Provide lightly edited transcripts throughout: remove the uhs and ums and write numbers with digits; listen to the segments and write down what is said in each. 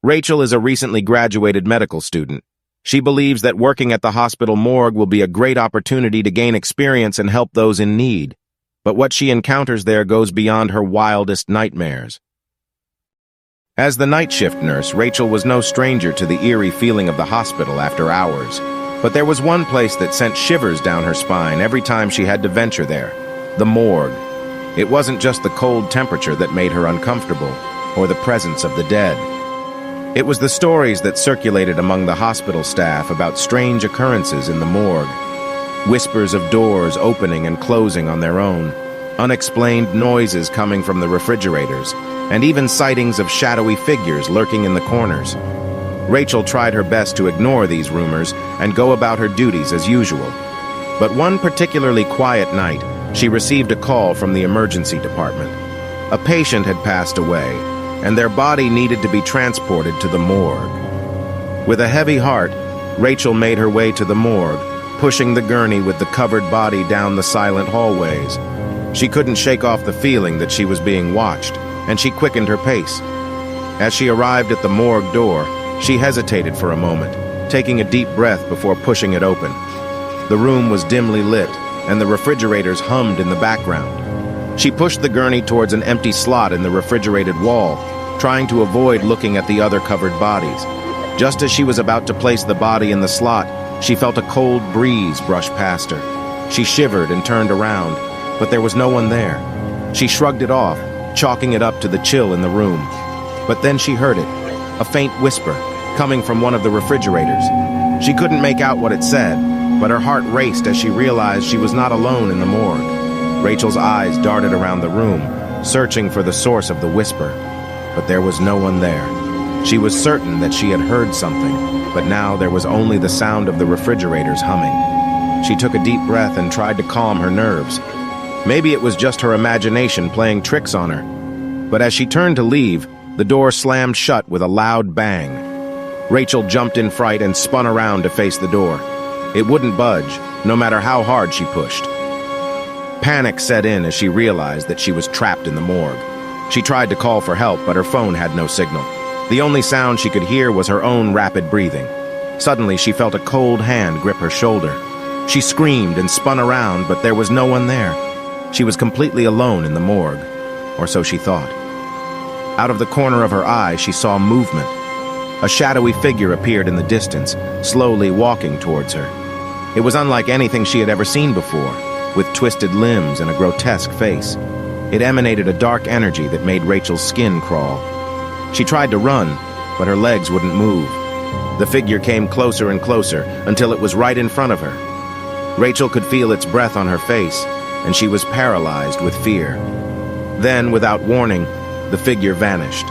Rachel is a recently graduated medical student. She believes that working at the hospital morgue will be a great opportunity to gain experience and help those in need. But what she encounters there goes beyond her wildest nightmares. As the night shift nurse, Rachel was no stranger to the eerie feeling of the hospital after hours. But there was one place that sent shivers down her spine every time she had to venture there: the morgue. It wasn't just the cold temperature that made her uncomfortable, or the presence of the dead. It was the stories that circulated among the hospital staff about strange occurrences in the morgue. Whispers of doors opening and closing on their own, unexplained noises coming from the refrigerators, and even sightings of shadowy figures lurking in the corners. Rachel tried her best to ignore these rumors and go about her duties as usual. But one particularly quiet night, she received a call from the emergency department. A patient had passed away, and their body needed to be transported to the morgue. With a heavy heart, Rachel made her way to the morgue, pushing the gurney with the covered body down the silent hallways. She couldn't shake off the feeling that she was being watched, and she quickened her pace. As she arrived at the morgue door, she hesitated for a moment, taking a deep breath before pushing it open. The room was dimly lit, and the refrigerators hummed in the background. She pushed the gurney towards an empty slot in the refrigerated wall, trying to avoid looking at the other covered bodies. Just as she was about to place the body in the slot, she felt a cold breeze brush past her. She shivered and turned around, but there was no one there. She shrugged it off, chalking it up to the chill in the room. But then she heard it, a faint whisper, coming from one of the refrigerators. She couldn't make out what it said, but her heart raced as she realized she was not alone in the morgue. Rachel's eyes darted around the room, searching for the source of the whisper, but there was no one there. She was certain that she had heard something, but now there was only the sound of the refrigerators humming. She took a deep breath and tried to calm her nerves. Maybe it was just her imagination playing tricks on her. But as she turned to leave, the door slammed shut with a loud bang. Rachel jumped in fright and spun around to face the door. It wouldn't budge, no matter how hard she pushed. Panic set in as she realized that she was trapped in the morgue. She tried to call for help, but her phone had no signal. The only sound she could hear was her own rapid breathing. Suddenly, she felt a cold hand grip her shoulder. She screamed and spun around, but there was no one there. She was completely alone in the morgue, or so she thought. Out of the corner of her eye, she saw movement. A shadowy figure appeared in the distance, slowly walking towards her. It was unlike anything she had ever seen before, with twisted limbs and a grotesque face. It emanated a dark energy that made Rachel's skin crawl. She tried to run, but her legs wouldn't move. The figure came closer and closer until it was right in front of her. Rachel could feel its breath on her face, and she was paralyzed with fear. Then, without warning, the figure vanished.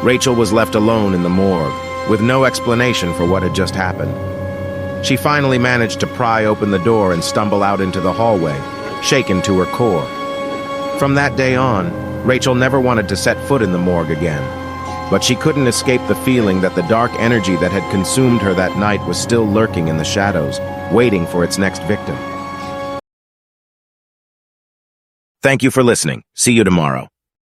Rachel was left alone in the morgue, with no explanation for what had just happened. She finally managed to pry open the door and stumble out into the hallway, shaken to her core. From that day on, Rachel never wanted to set foot in the morgue again. But she couldn't escape the feeling that the dark energy that had consumed her that night was still lurking in the shadows, waiting for its next victim. Thank you for listening. See you tomorrow.